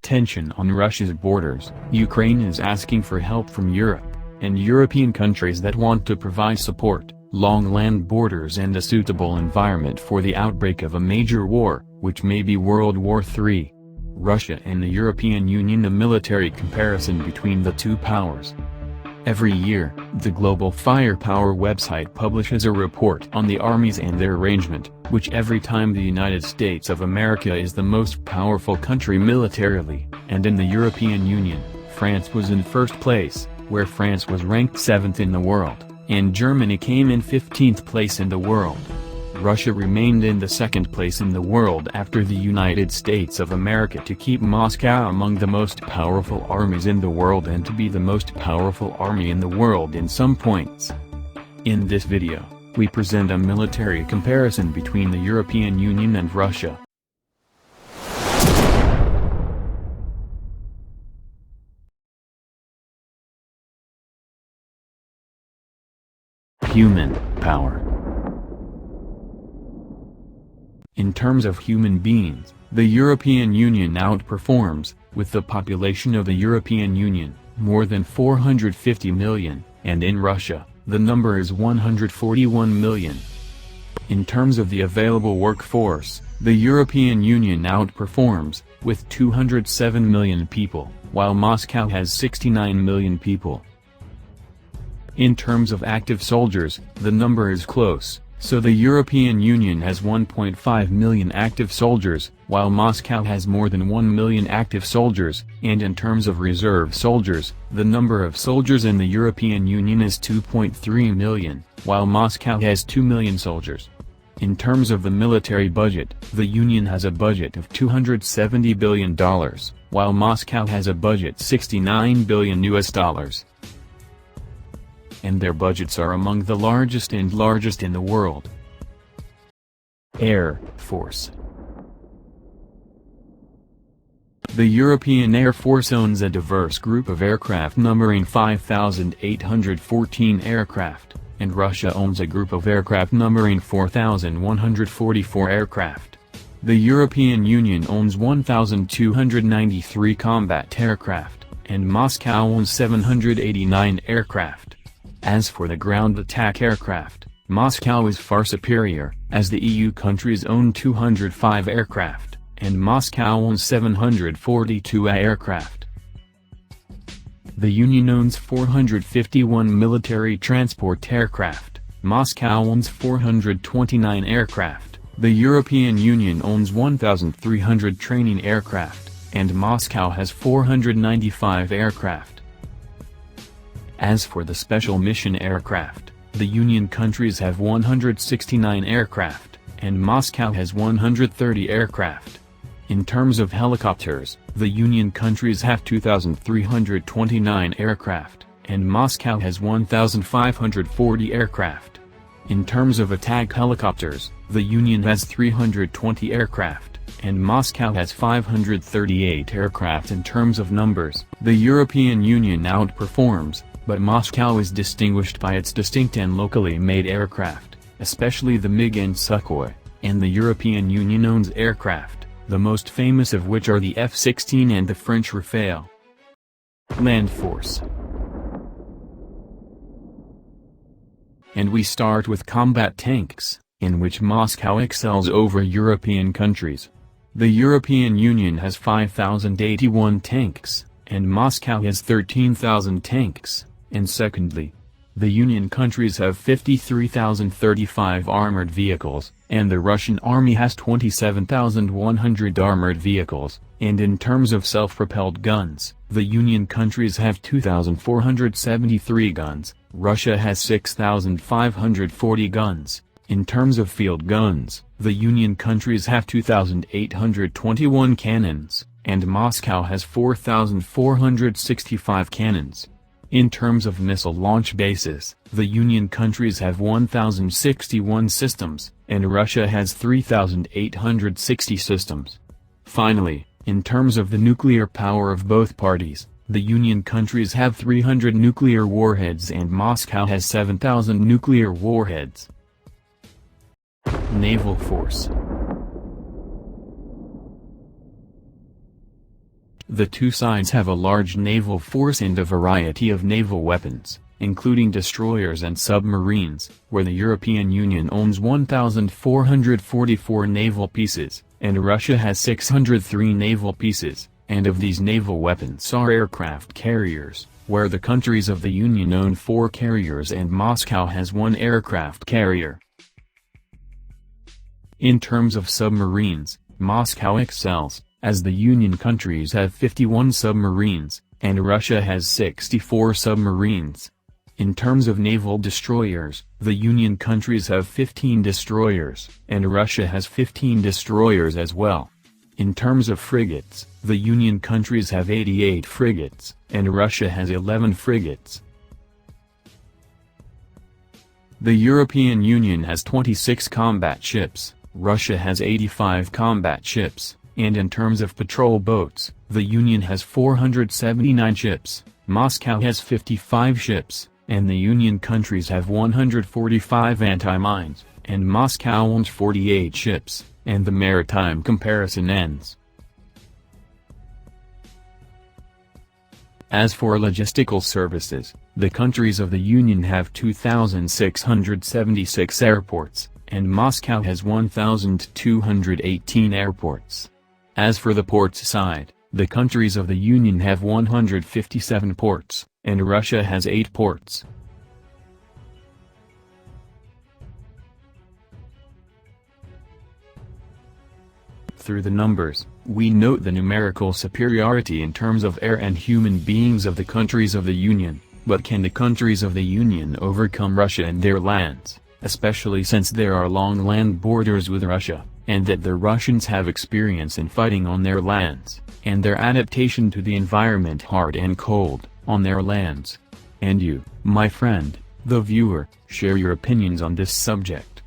tension on Russia's borders. Ukraine is asking for help from Europe, and European countries that want to provide support, long land borders and a suitable environment for the outbreak of a major war, which may be World War III. Russia and the European Union. A military comparison between the two powers. Every year, the Global Firepower website publishes a report on the armies and their arrangement, which every time the United States of America is the most powerful country militarily, and in the European Union, France was in first place, where France was ranked 7th in the world, and Germany came in 15th place in the world. Russia remained in the 2nd place in the world after the United States of America to keep Moscow among the most powerful armies in the world and to be the most powerful army in the world in some points. In this video, we present a military comparison between the European Union and Russia. Human power. In terms of human beings, the European Union outperforms, with the population of the European Union, more than 450 million, and in Russia, the number is 141 million. In terms of the available workforce, the European Union outperforms, with 207 million people, while Moscow has 69 million people. In terms of active soldiers, the number is close. So the European Union has 1.5 million active soldiers, while Moscow has more than 1 million active soldiers, and in terms of reserve soldiers, the number of soldiers in the European Union is 2.3 million, while Moscow has 2 million soldiers. In terms of the military budget, the Union has a budget of $270 billion, while Moscow has a budget $69 billion. And their budgets are among the largest in the world. Air Force. The European Air Force owns a diverse group of aircraft numbering 5,814 aircraft, and Russia owns a group of aircraft numbering 4,144 aircraft. The European Union owns 1,293 combat aircraft, and Moscow owns 789 aircraft. As for the ground attack aircraft, Moscow is far superior, as the EU countries own 205 aircraft, and Moscow owns 742 aircraft. The Union owns 451 military transport aircraft, Moscow owns 429 aircraft, the European Union owns 1,300 training aircraft, and Moscow has 495 aircraft. As for the special mission aircraft, the Union countries have 169 aircraft, and Moscow has 130 aircraft. In terms of helicopters, the Union countries have 2,329 aircraft, and Moscow has 1,540 aircraft. In terms of attack helicopters, the Union has 320 aircraft, and Moscow has 538 aircraft. In terms of numbers, the European Union outperforms, but Moscow is distinguished by its distinct and locally made aircraft, especially the MiG and Sukhoi, and the European Union owns aircraft, the most famous of which are the F-16 and the French Rafale. Land Force. And we start with combat tanks, in which Moscow excels over European countries. The European Union has 5,081 tanks, and Moscow has 13,000 tanks. And secondly, the Union countries have 53,035 armored vehicles, and the Russian army has 27,100 armored vehicles, and in terms of self-propelled guns, the Union countries have 2,473 guns, Russia has 6,540 guns. In terms of field guns, the Union countries have 2,821 cannons, and Moscow has 4,465 cannons. In terms of missile launch bases, the Union countries have 1,061 systems, and Russia has 3,860 systems. Finally, in terms of the nuclear power of both parties, the Union countries have 300 nuclear warheads and Moscow has 7,000 nuclear warheads. Naval Force. The two sides have a large naval force and a variety of naval weapons, including destroyers and submarines, where the European Union owns 1,444 naval pieces, and Russia has 603 naval pieces, and of these naval weapons are aircraft carriers, where the countries of the Union own 4 carriers and Moscow has 1 aircraft carrier. In terms of submarines, Moscow excels, as the Union countries have 51 submarines, and Russia has 64 submarines. In terms of naval destroyers, the Union countries have 15 destroyers, and Russia has 15 destroyers as well. In terms of frigates, the Union countries have 88 frigates, and Russia has 11 frigates. The European Union has 26 combat ships, Russia has 85 combat ships, and in terms of patrol boats, the Union has 479 ships, Moscow has 55 ships, and the Union countries have 145 anti-mines, and Moscow owns 48 ships, and the maritime comparison ends. As for logistical services, the countries of the Union have 2,676 airports, and Moscow has 1,218 airports. As for the ports side, the countries of the Union have 157 ports, and Russia has 8 ports. Through the numbers, we note the numerical superiority in terms of air and human beings of the countries of the Union, but can the countries of the Union overcome Russia and their lands, especially since there are long land borders with Russia, and that the Russians have experience in fighting on their lands, and their adaptation to the environment hard and cold, on their lands? And you, my friend, the viewer, share your opinions on this subject.